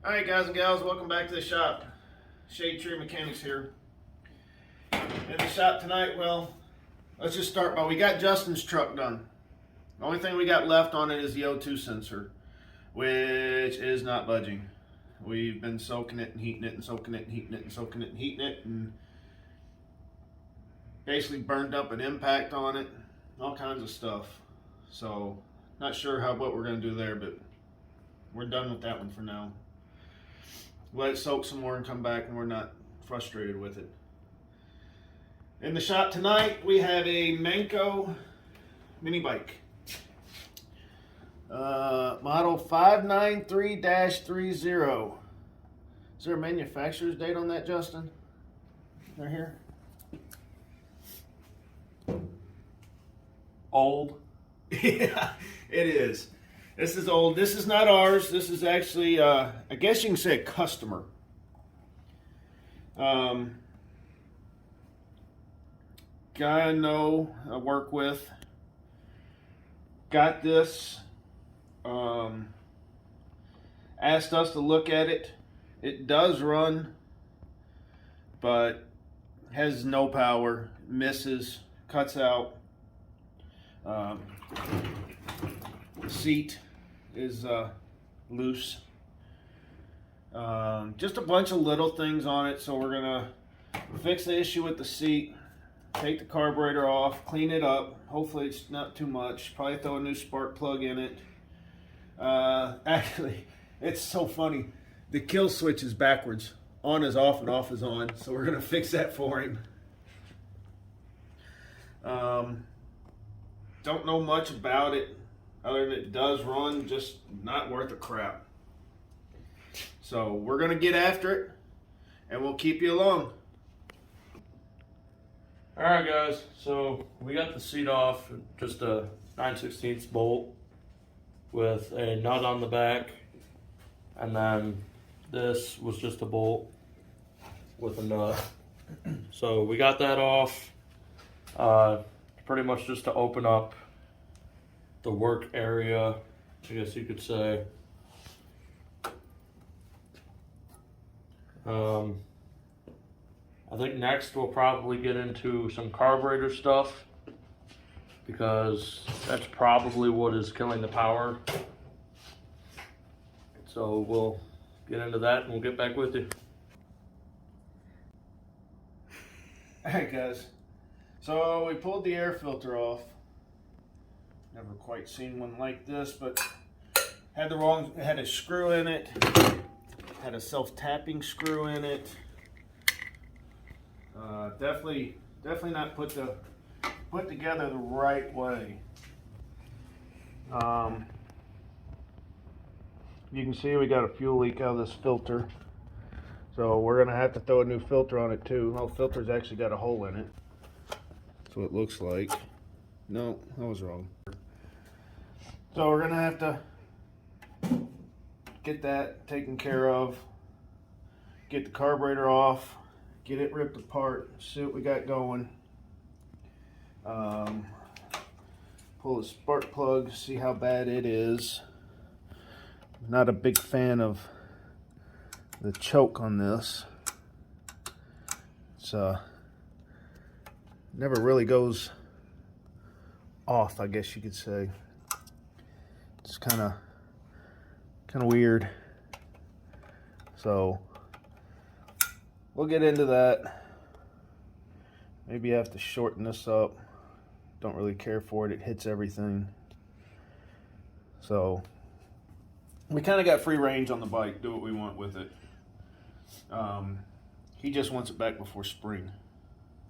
Alright guys and gals, welcome back to the shop. Shade Tree Mechanics here. In the shop tonight, well, let's just start by, we got Justin's truck done. The only thing we got left on it is the O2 sensor, which is not budging. We've been soaking it and heating it and soaking it and heating it and soaking it and heating it, and basically burned up an impact on it, all kinds of stuff. So, not sure what we're going to do there, but we're done with that one for now. Let it soak some more and come back, and we're not frustrated with it. In the shop tonight, we have a Manco mini bike. Model 593-30. Is there a manufacturer's date on that, Justin? Right here? Old. Yeah, it is. This is old. This is not ours. This is actually, I guess you can say a customer. Guy I know, I work with, got this, asked us to look at it. It does run, but has no power, misses, cuts out. The seat is loose. Just a bunch of little things on it, so we're gonna fix the issue with the seat, take the carburetor off, clean it up. Hopefully it's not too much. Probably throw a new spark plug in it. Actually, it's so funny. The kill switch is backwards. On is off and off is on, so we're gonna fix that for him. Don't know much about it other than it does run, just not worth a crap. So we're gonna get after it and we'll keep you along. Alright guys, so we got the seat off, just a 9/16 bolt with a nut on the back, and then this was just a bolt with a nut. So we got that off. Pretty much just to open up the work area, I guess you could say. I think next we'll probably get into some carburetor stuff, because that's probably what is killing the power. So we'll get into that and we'll get back with you. Alright guys, so we pulled the air filter off. Never quite seen one like this, but had a screw in it, had a self-tapping screw in it. Definitely not put together the right way. You can see we got a fuel leak out of this filter, so we're gonna have to throw a new filter on it too. The filter's actually got a hole in it. That's what it looks like. No, I was wrong. So we're gonna have to get that taken care of, get the carburetor off, get it ripped apart, see what we got going. Pull the spark plug, see how bad it is. Not a big fan of the choke on this. It's never really goes off, I guess you could say. It's kind of weird. So we'll get into that. Maybe I have to shorten this up. Don't really care for it. It hits everything. So we kind of got free range on the bike. Do what we want with it. He just wants it back before spring.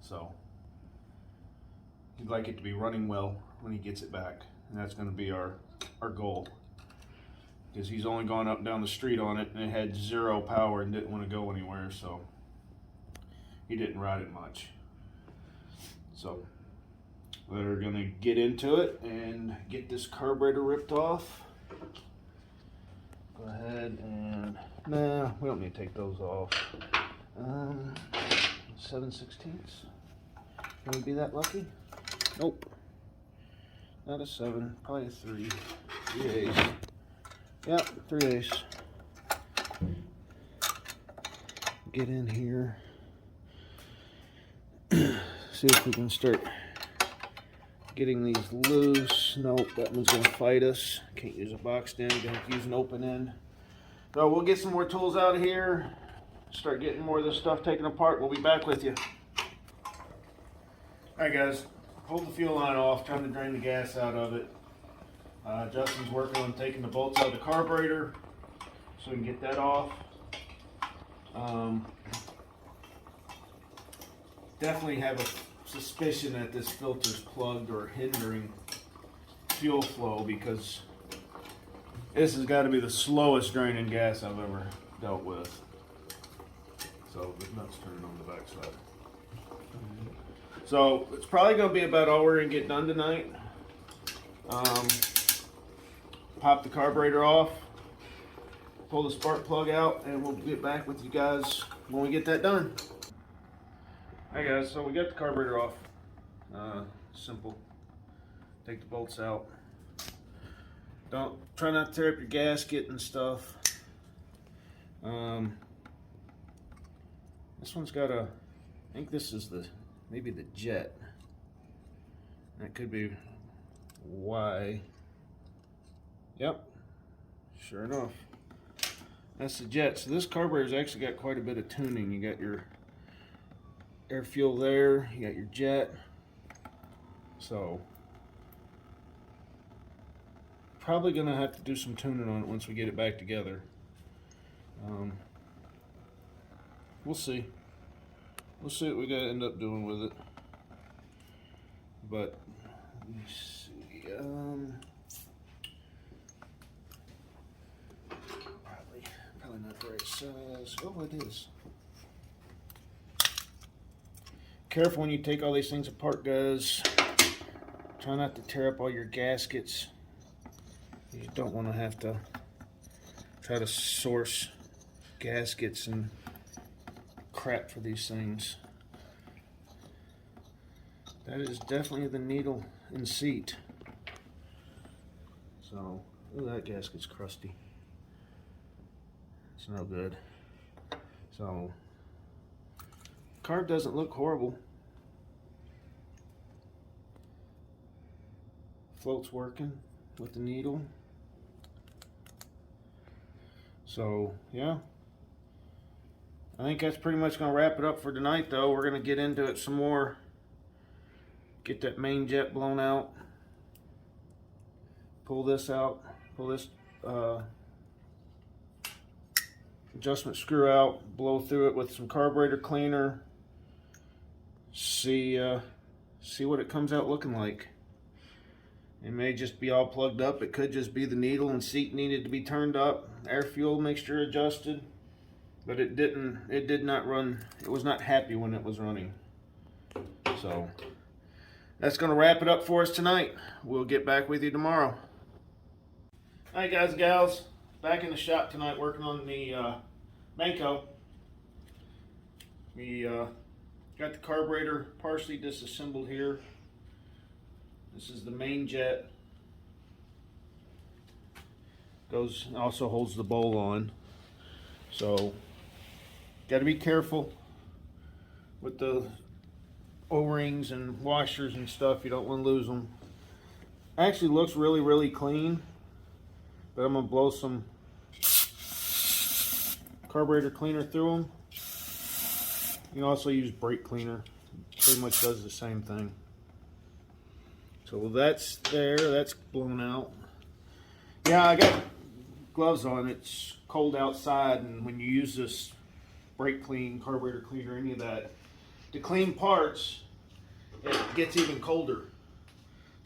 So he'd like it to be running well when he gets it back. And that's going to be our goal. Because he's only gone up and down the street on it and it had zero power and didn't want to go anywhere. So he didn't ride it much. So we're going to get into it and get this carburetor ripped off. Go ahead and, nah, we don't need to take those off. 7/16. Can we be that lucky? Nope. Not a 7, probably a 3. 3/8. Yep, 3/8. get in here. See if we can start getting these loose. Nope, that one's gonna fight us. Can't use a boxed end, gonna have to use an open end. So we'll get some more tools out of here, start getting more of this stuff taken apart. We'll be back with you. Alright guys, hold the fuel line off, trying to drain the gas out of it. Justin's working on taking the bolts out of the carburetor so we can get that off. Definitely have a suspicion that this filter's plugged or hindering fuel flow, because this has got to be the slowest draining gas I've ever dealt with. So the nuts turning on the back side. So it's probably going to be about all we're going to get done tonight. Pop the carburetor off, pull the spark plug out, and we'll get back with you guys when we get that done. Alright guys, so we got the carburetor off. Simple. Take the bolts out. Try not to tear up your gasket and stuff. This one's got I think this is maybe the jet. That could be why. Yep, sure enough. That's the jet. So this carburetor's actually got quite a bit of tuning. You got your air fuel there, you got your jet. So probably gonna have to do some tuning on it once we get it back together. We'll see. We'll see what we gotta end up doing with it. But let me see. Probably not the right size. Oh, it is. Careful when you take all these things apart, guys. Try not to tear up all your gaskets. You don't want to have to try to source gaskets and crap for these things. That is definitely the needle and seat. So, ooh, that gasket's crusty. It's no good. So, carb doesn't look horrible. Float's working with the needle. So, yeah. I think that's pretty much going to wrap it up for tonight, though. We're going to get into it some more. Get that main jet blown out. Pull this out. Pull this adjustment screw out. Blow through it with some carburetor cleaner. See what it comes out looking like. It may just be all plugged up. It could just be the needle and seat needed to be turned up. Air fuel mixture adjusted. But it did not run. It was not happy when it was running. So that's going to wrap it up for us tonight. We'll get back with you tomorrow. Alright guys and gals, back in the shop tonight working on the Manco. We got the carburetor partially disassembled here. This is the main jet. Also holds the bowl on. So got to be careful with the O-rings and washers and stuff. You don't want to lose them. Actually looks really, really clean, but I'm going to blow some carburetor cleaner through them. You can also use brake cleaner. Pretty much does the same thing. So that's there. That's blown out. Yeah, I got gloves on. It's cold outside, and when you use this brake clean, carburetor cleaner, any of that, to clean parts, it gets even colder.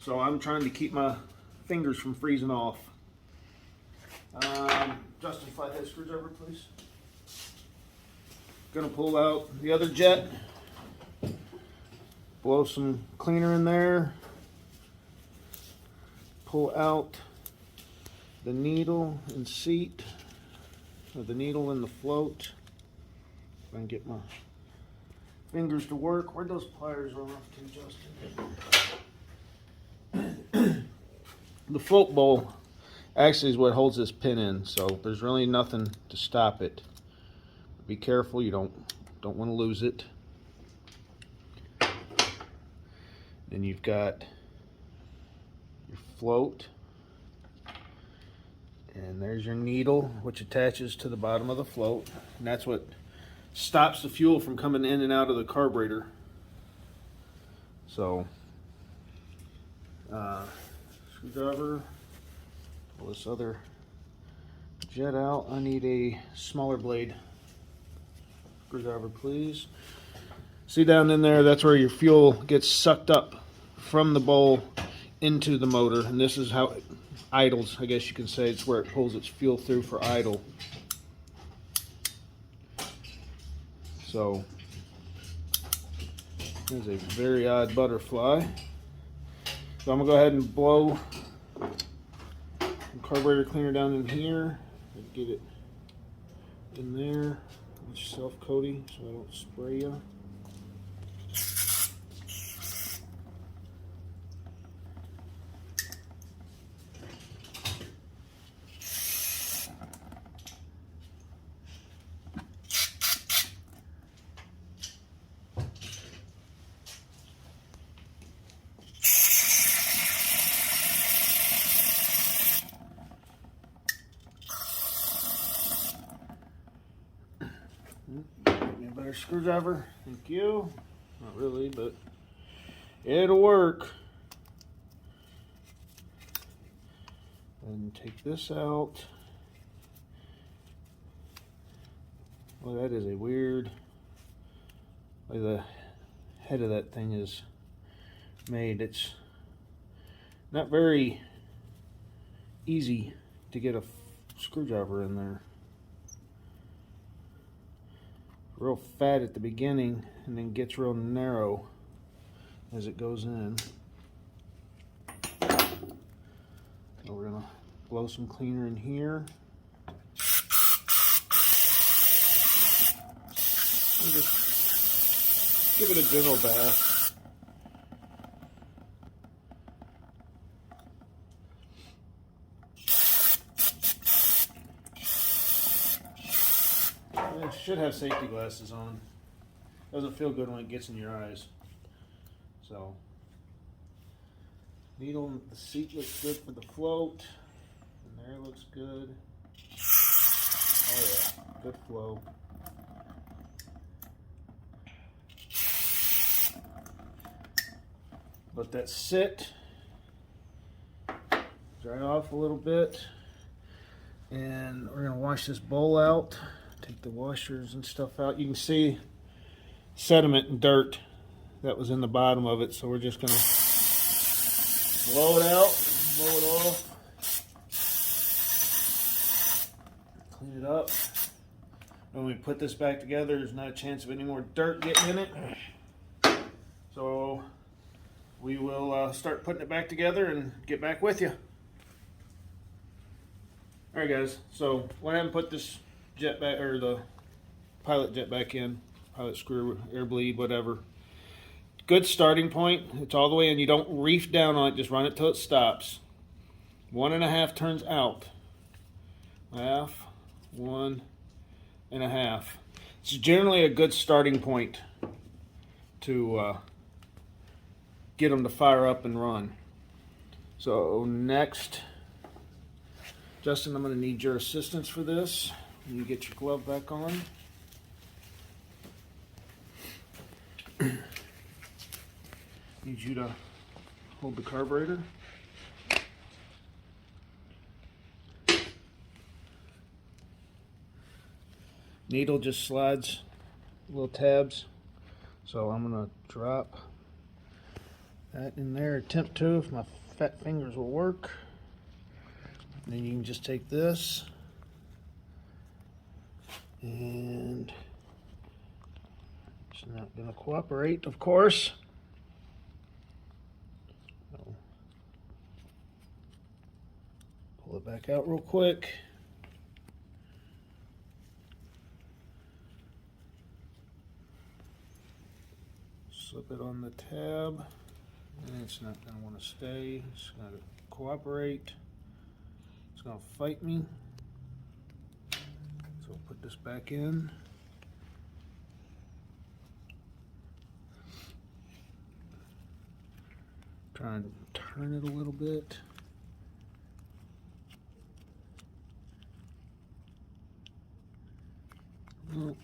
So I'm trying to keep my fingers from freezing off. Justin, flathead screwdriver, please. Gonna pull out the other jet, blow some cleaner in there, pull out the needle and seat, or the needle and the float. If I can get my fingers to work. Where'd those pliers run off to, Justin? The float bowl actually is what holds this pin in. So there's really nothing to stop it. Be careful, you don't want to lose it. Then you've got your float, and there's your needle, which attaches to the bottom of the float, and that's what stops the fuel from coming in and out of the carburetor. So screwdriver, pull this other jet out. I need a smaller blade. Screwdriver, please. See down in there, that's where your fuel gets sucked up from the bowl into the motor, and this is how it idles, I guess you can say. It's where it pulls its fuel through for idle. So there's a very odd butterfly. So I'm gonna go ahead and blow the carburetor cleaner down in here and get it in there. It's self-coating so I don't spray you. Give me a better screwdriver. Thank you. Not really, but it'll work. And take this out. Well, that is a weird way the head of that thing is made. It's not very easy to get a screwdriver in there. Real fat at the beginning and then gets real narrow as it goes in. So we're gonna blow some cleaner in here. And just give it a general bath. It should have safety glasses on. Doesn't feel good when it gets in your eyes. So, needle, the seat looks good for the float. And there looks good. Oh yeah, good flow. Let that sit. Dry off a little bit. And we're gonna wash this bowl out. Take the washers and stuff out. You can see sediment and dirt that was in the bottom of it, so we're just gonna blow it out, blow it off, clean it up. When we put this back together, there's not a chance of any more dirt getting in it. So we will start putting it back together and get back with you. Alright guys, so went ahead and put this jet back, or the pilot jet back in, pilot screw, air bleed, whatever. Good starting point. It's all the way in. You don't reef down on it, just run it till it stops. 1.5 turns out. Half, 1.5. It's generally a good starting point to get them to fire up and run. So next, Justin, I'm going to need your assistance for this. You get your glove back on. Need you to hold the carburetor. Needle just slides little tabs. So I'm going to drop that in there. Attempt to, if my fat fingers will work. And then you can just take this. And it's not going to cooperate, of course. So, pull it back out real quick. Slip it on the tab. And it's not going to want to stay. It's going to cooperate. It's gonna fight me. So we'll put this back in. Try and turn it a little bit. Well,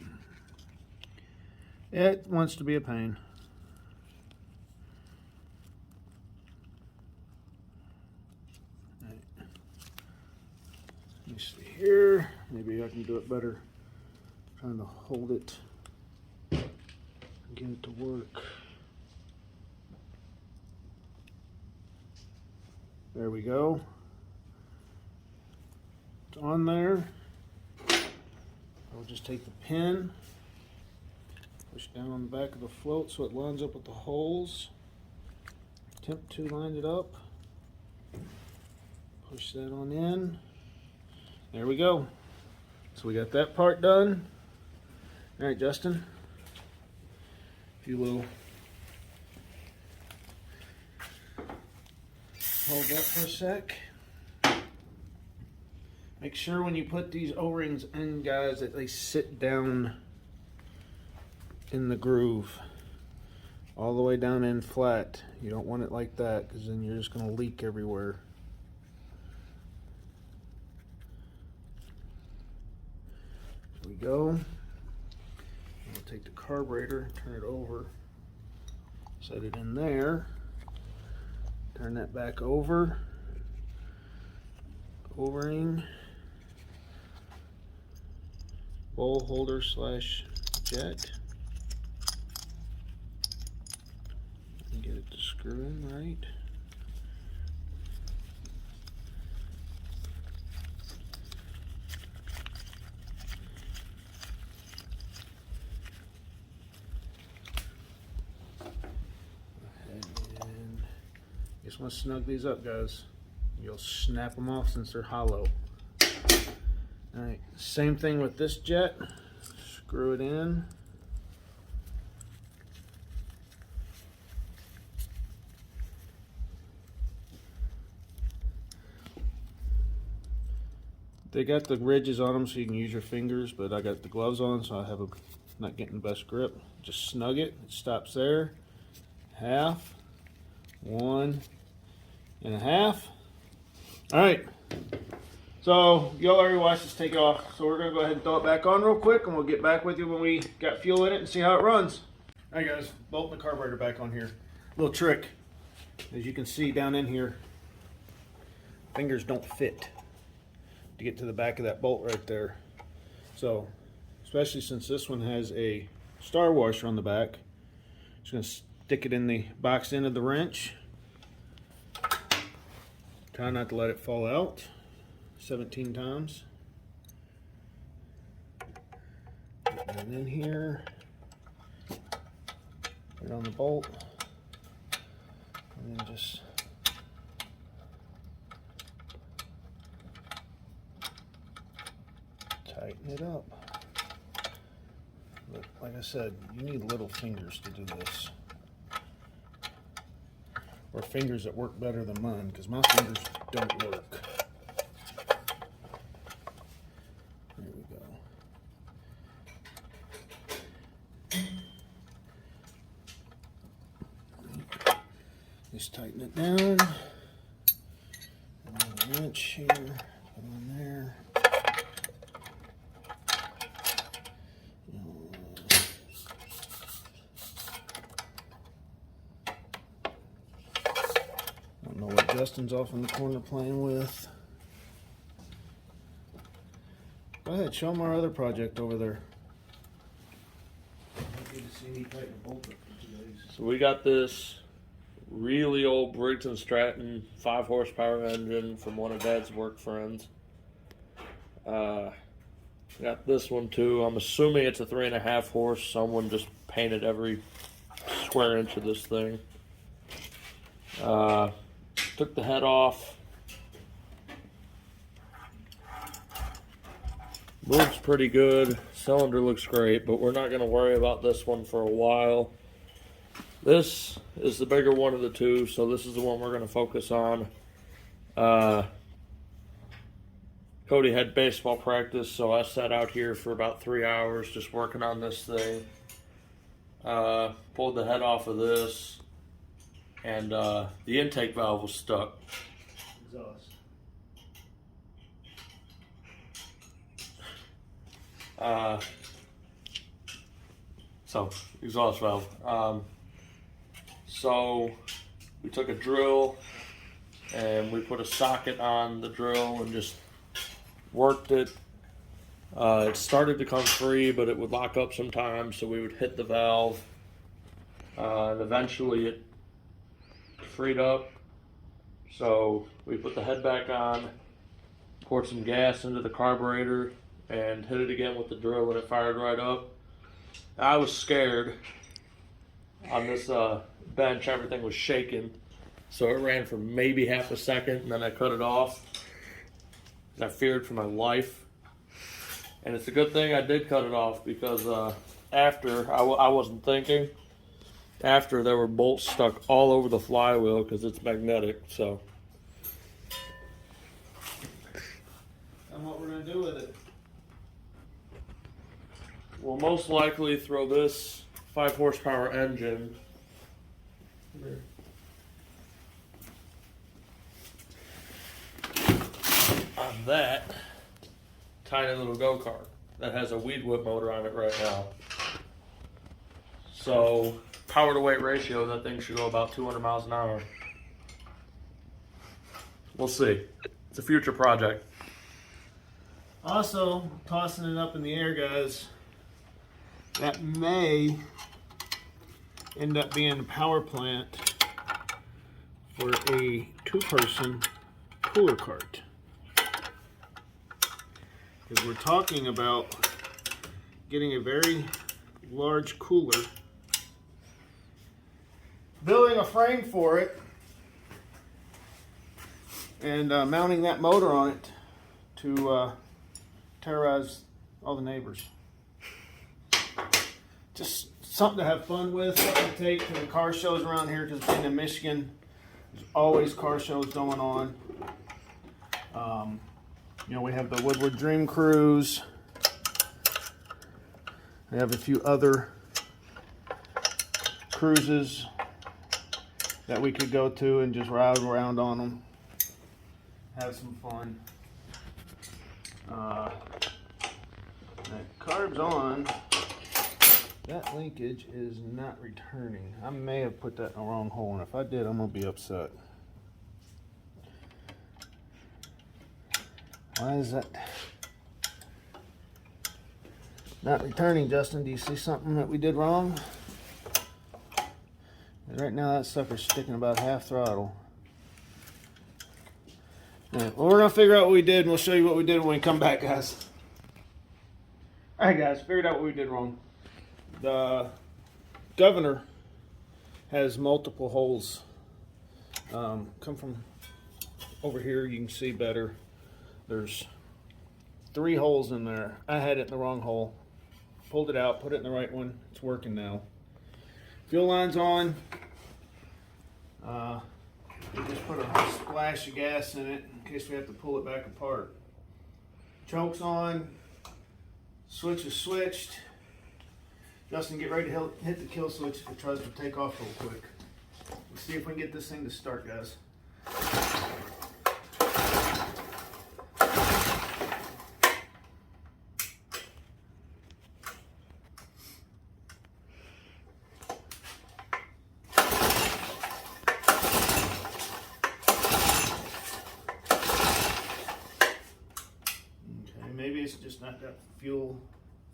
it wants to be a pain. Right. Let me see here. Maybe I can do it better. Trying to hold it and get it to work. There we go. It's on there. I'll just take the pin, push down on the back of the float so it lines up with the holes. Attempt to line it up. Push that on in. There we go. So we got that part done. All right, Justin, if you will hold that for a sec. Make sure when you put these O-rings in, guys, that they sit down in the groove all the way down in flat. You don't want it like that, because then you're just going to leak everywhere. There we go. We'll take the carburetor, turn it over, set it in there, turn that back over, O-ring, bowl holder slash jet, and get it to screw in right. And just want to snug these up, guys. You'll snap them off since they're hollow. Alright, same thing with this jet. Screw it in. They got the ridges on them so you can use your fingers, but I got the gloves on so I have not getting the best grip. Just snug it. It stops there. Half. 1.5. Alright. So, y'all already watched this take off, so we're going to go ahead and throw it back on real quick, and we'll get back with you when we got fuel in it and see how it runs. Alright guys, bolting the carburetor back on here. Little trick, as you can see down in here, fingers don't fit to get to the back of that bolt right there. So, especially since this one has a star washer on the back, just going to stick it in the box end of the wrench. Try not to let it fall out. 17 times. Put that in here. Put it on the bolt. And then just tighten it up. But like I said, you need little fingers to do this. Or fingers that work better than mine, because my fingers don't work. There we go. Just tighten it down. And then the wrench here, put it on there. Don't know what Justin's off in the corner playing with. Go ahead, show them our other project over there. So we got this really old Briggs & Stratton 5 horsepower engine from one of Dad's work friends. Got this one too. I'm assuming it's a 3.5 horse. Someone just painted every square inch of this thing. Took the head off. Moves pretty good. Cylinder looks great, but we're not going to worry about this one for a while. This is the bigger one of the two, so this is the one we're going to focus on. Cody had baseball practice, so I sat out here for about 3 hours just working on this thing. Pulled the head off of this, and the intake valve was stuck. Exhaust. So exhaust valve. So we took a drill and we put a socket on the drill and just worked it. It started to come free, but it would lock up sometimes, so we would hit the valve. And eventually it freed up. So we put the head back on, poured some gas into the carburetor, and hit it again with the drill, and it fired right up. I was scared. On this bench, everything was shaking, so it ran for maybe half a second, and then I cut it off. I feared for my life. And it's a good thing I did cut it off, because after, I wasn't thinking, after there were bolts stuck all over the flywheel because it's magnetic, so. And what we're going to do with it? We'll most likely throw this 5 horsepower engine on that tiny little go-kart that has a weed whip motor on it right now. So power to weight ratio, that thing should go about 200 miles an hour. We'll see. It's a future project. Also, tossing it up in the air, guys, that may end up being a power plant for a 2-person cooler cart. Because we're talking about getting a very large cooler, building a frame for it, and mounting that motor on it to terrorize all the neighbors. Just something to have fun with, something to take to the car shows around here, because being in Michigan, there's always car shows going on. You know, we have the Woodward Dream Cruise. We have a few other cruises that we could go to and just ride around on them, have some fun. That carb's on. That linkage is not returning. I may have put that in the wrong hole, and if I did, I'm gonna be upset. Why is that not returning, Justin? Do you see something that we did wrong? And right now that sucker's sticking about half throttle. Yeah, well, we're gonna figure out what we did, and we'll show you what we did when we come back, guys. Alright guys, figured out what we did wrong. The governor has multiple holes. Come from over here, you can see better. There's 3 holes in there. I had it in the wrong hole. Pulled it out, put it in the right one. It's working now. Fuel line's on. We just put a splash of gas in it in case we have to pull it back apart. Choke's on. Switch is switched. Justin, get ready to hit the kill switch if it tries to take off real quick. Let's see if we can get this thing to start, guys. Okay, maybe it's just not got fuel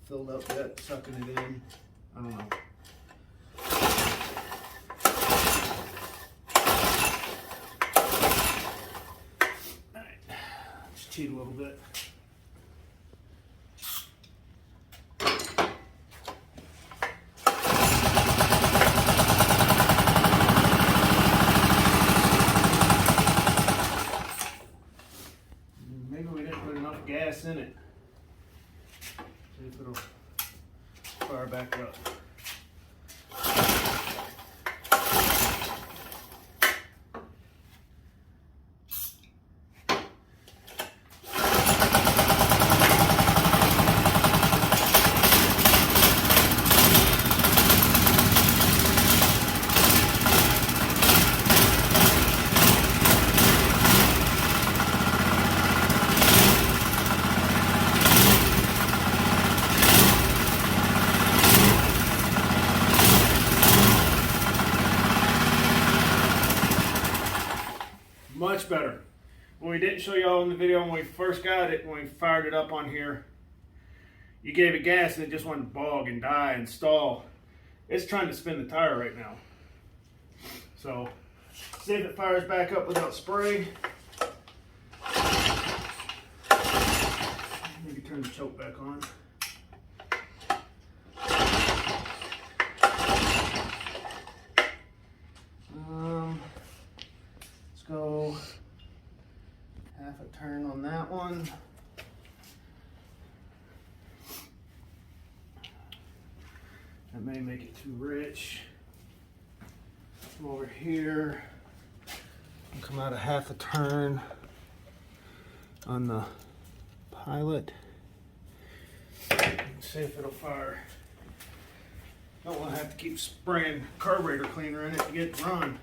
filled up yet, sucking it in. I don't know. Alright, let's cheat a little bit. Maybe we didn't put enough gas in it. See if it'll fire back up. better. When we didn't show y'all in the video when we first got it, when we fired it up on here, you gave it gas and it just wanted to bog and die and stall. It's trying to spin the tire right now. So, see if it fires back up without spray. Maybe turn the choke back on. Let's go half a turn on that one. That may make it too rich. Come over here and come out a half a turn on the pilot. See if it'll fire. Don't want to have to keep spraying carburetor cleaner in it to get it to run.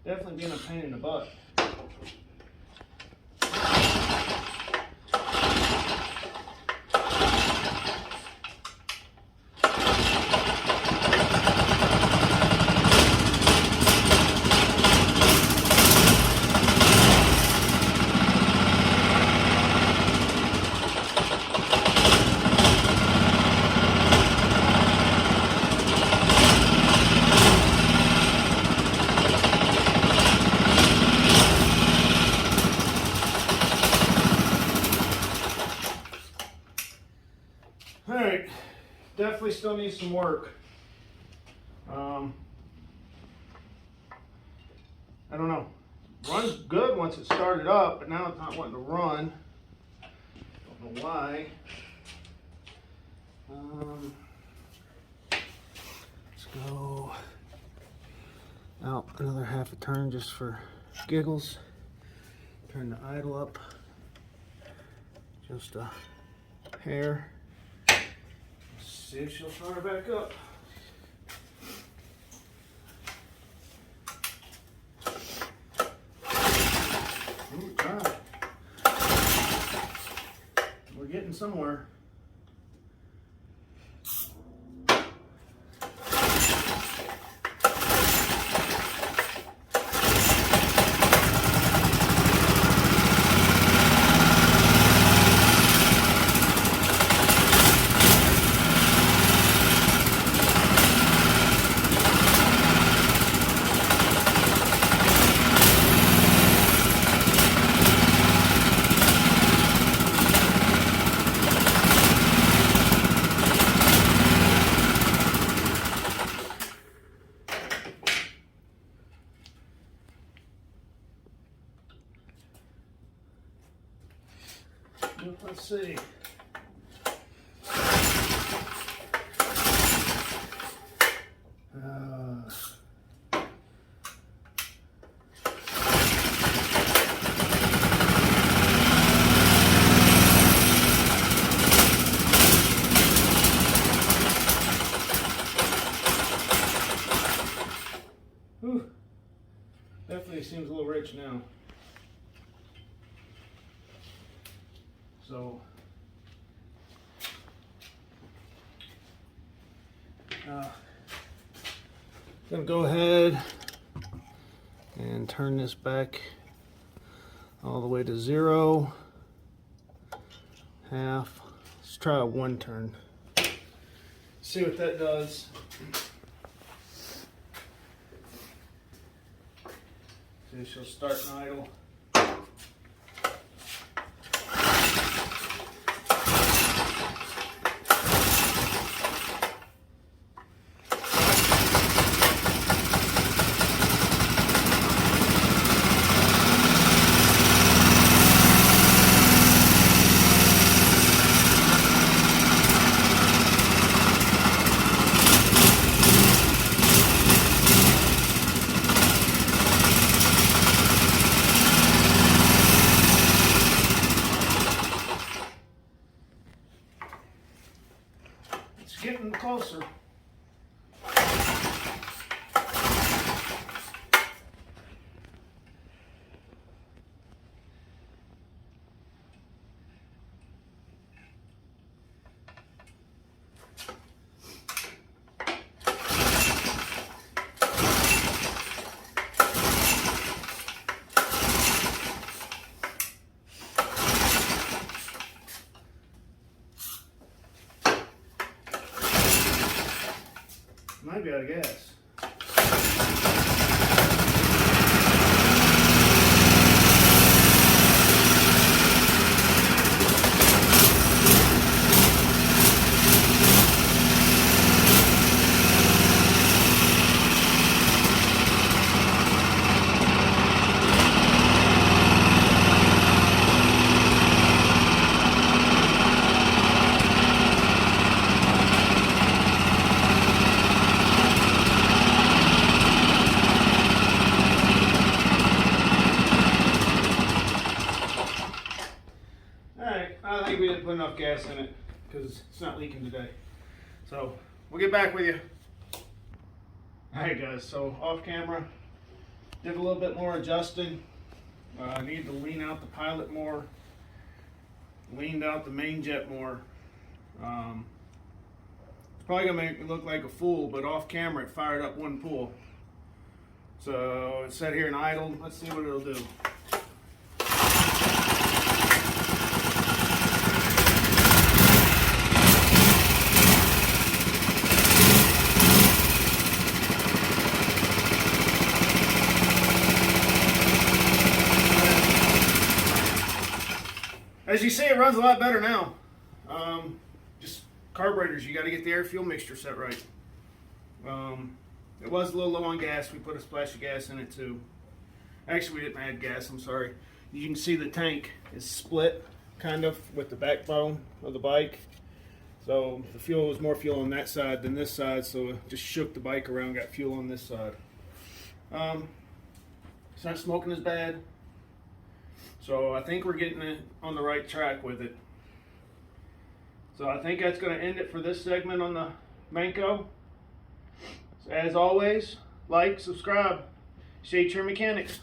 Definitely being a pain in the butt. Alright, definitely still needs some work. I don't know. Runs good once it started up, but now it's not wanting to run. Don't know why. Let's go out another half a turn just for giggles. Turn the idle up just a hair. See if she'll fire back up. Ooh, God. We're getting somewhere. Let's see. Definitely seems a little rich now. So, gonna go ahead and turn this back all the way to 0, half. Let's try a 1 turn. See what that does. See, she'll start an idle. be out of gas. Alright, I think we didn't put enough gas in it because it's not leaking today. So we'll get back with you. Alright guys, so off camera, did a little bit more adjusting. I need to lean out the pilot more, leaned out the main jet more. It's probably gonna make me look like a fool, but off camera it fired up one pool. So it's set here and idle. Let's see what it'll do. As you see, it runs a lot better now. Just carburetors, you got to get the air fuel mixture set right. It was a little low on gas. We put a splash of gas in it too. Actually, we didn't add gas, I'm sorry. You can see the tank is split kind of with the backbone of the bike. So the fuel was more fuel on that side than this side, so it just shook the bike around, got fuel on this side. It's not smoking as bad. So I think we're getting it on the right track with it. So I think that's going to end it for this segment on the Manco. So as always, like, subscribe, stay true mechanics.